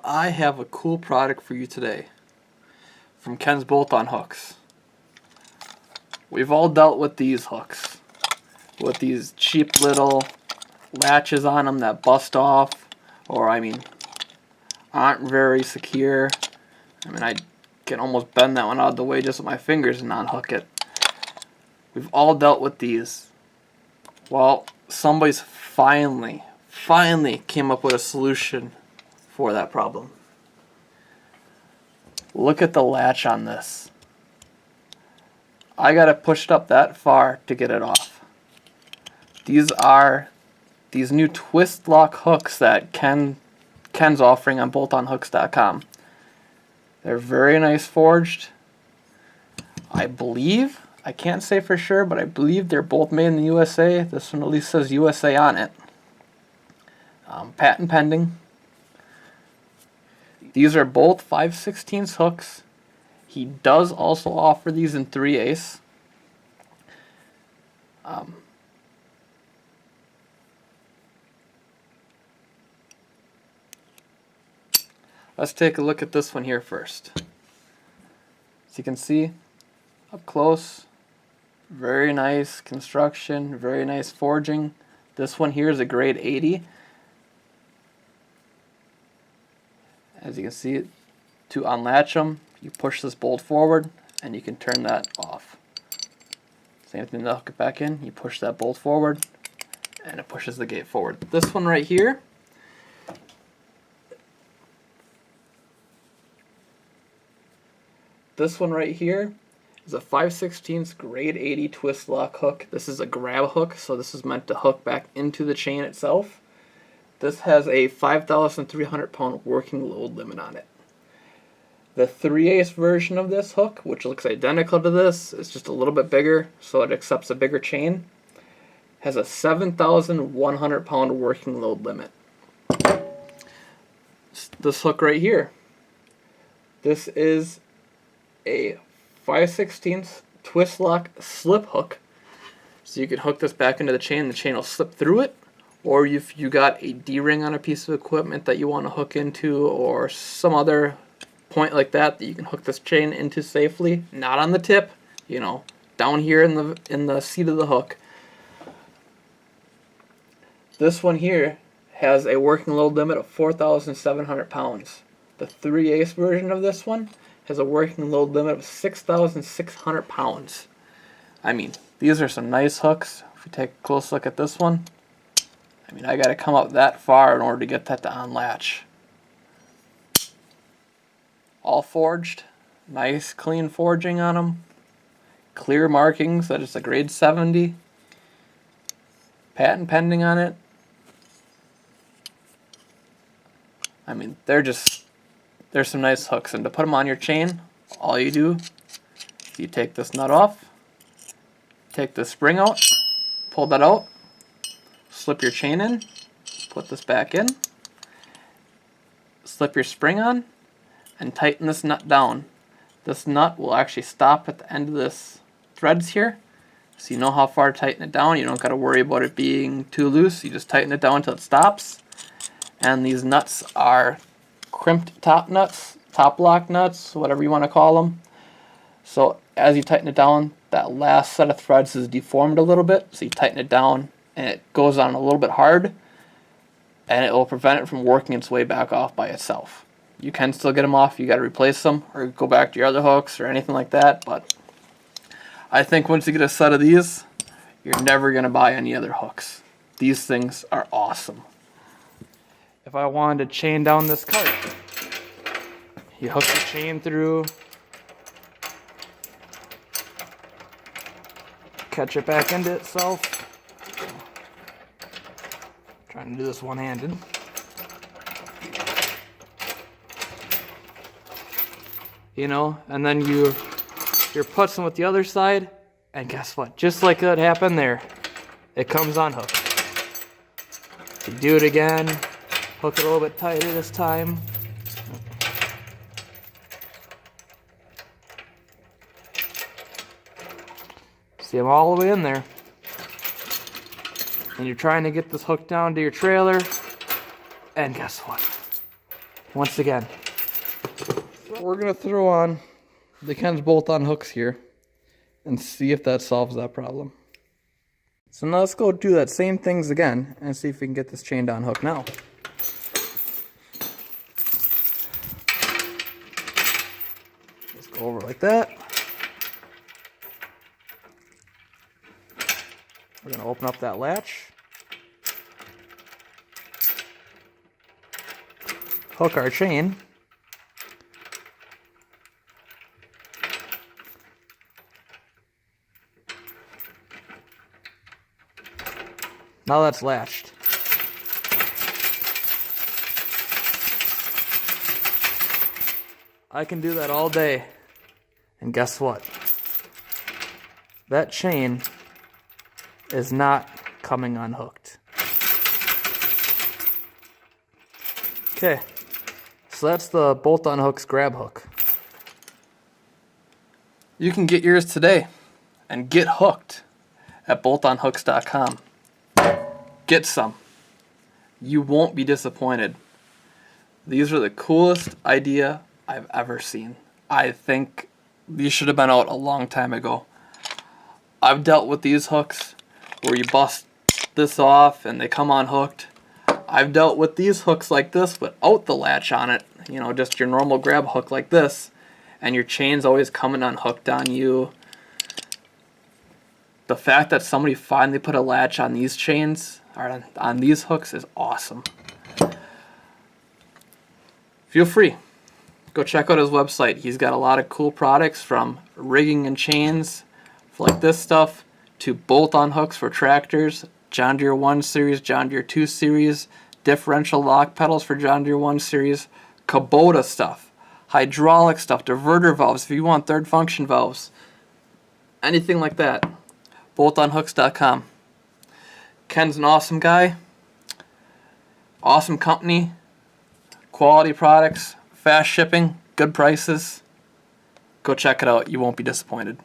I have a cool product for you today from Ken's Bolt-On Hooks. We've all dealt with these hooks, with these cheap little latches on them that bust off, or aren't very secure. I can almost bend that one out of the way just with my fingers and not hook it. We've all dealt with these. Well, somebody's finally came up with a solution for that problem. Look at the latch on this. I gotta push it up that far to get it off. These are these new twist lock hooks that Ken's offering on boltonhooks.com. They're very nice forged. I believe, I can't say for sure, but I believe they're both made in the USA. This one at least says USA on it. Patent pending. These are both 5/16 hooks. He does also offer these in 3/8. Let's take a look at this one here first. As you can see, up close, very nice construction, very nice forging. This one here is a grade 80. As you can see, to unlatch them, you push this bolt forward and you can turn that off. Same thing to hook it back in, you push that bolt forward and it pushes the gate forward. This one right here, is a 5/16 grade 80 twist lock hook. This is a grab hook, so this is meant to hook back into the chain itself. This has a 5,300 pound working load limit on it. The 3/8 version of this hook, which looks identical to this, is just a little bit bigger, so it accepts a bigger chain, has a 7,100 pound working load limit. This hook right here, this is a 5/16 twist lock slip hook. So you can hook this back into the chain will slip through it. Or if you got a D-ring on a piece of equipment that you want to hook into, or some other point like that you can hook this chain into safely, not on the tip, down here in the seat of the hook. This one here has a working load limit of 4,700 pounds. The 3/8 version of this one has a working load limit of 6,600 pounds. These are some nice hooks. If you take a close look at this one, I got to come up that far in order to get that to unlatch. All forged, nice clean forging on them, clear markings that it's a grade 70, patent pending on it. They're some nice hooks, and to put them on your chain, all you do is you take this nut off, take the spring out, pull that out, slip your chain in, put this back in, slip your spring on, and tighten this nut down. This nut will actually stop at the end of this threads here, so you know how far to tighten it down. You don't got to worry about it being too loose. You just tighten it down until it stops. And these nuts are crimped top nuts, top lock nuts, whatever you want to call them. So as you tighten it down, that last set of threads is deformed a little bit, so you tighten it down and it goes on a little bit hard, and it will prevent it from working its way back off by itself. You can still get them off, you got to replace them or go back to your other hooks or anything like that, but I think once you get a set of these, you're never going to buy any other hooks. These things are awesome. If I wanted to chain down this cart, you hook the chain through, catch it back into itself. Trying to do this one-handed. And then you're putzing with the other side, and guess what? Just like that happened there, it comes on hook. You do it again, hook it a little bit tighter this time. See them all the way in there. And you're trying to get this hook down to your trailer, and guess what? once again. We're going to throw on the Ken's bolt-on hooks here and see if that solves that problem. So now let's go do that same things again and see if we can get this chain down hook now. Just go over like that. We're going to open up that latch. Hook our chain. Now that's latched. I can do that all day. And guess what? That chain is not coming unhooked. Okay, so that's the bolt-on hooks grab hook. You can get yours today and get hooked at boltonhooks.com. Get some. You won't be disappointed. These are the coolest idea I've ever seen. I think these should have been out a long time ago. I've dealt with these hooks where you bust this off and they come unhooked. I've dealt with these hooks like this without the latch on it. You know, just your normal grab hook like this. And your chain's always coming unhooked on you. The fact that somebody finally put a latch on these chains, or on these hooks, is awesome. Feel free. Go check out his website. He's got a lot of cool products, from rigging and chains for like this stuff to bolt-on hooks for tractors, John Deere 1 Series, John Deere 2 Series, differential lock pedals for John Deere 1 Series, Kubota stuff, hydraulic stuff, diverter valves if you want third function valves, anything like that. boltonhooks.com. Ken's an awesome guy, awesome company, quality products, fast shipping, good prices. Go check it out. You won't be disappointed.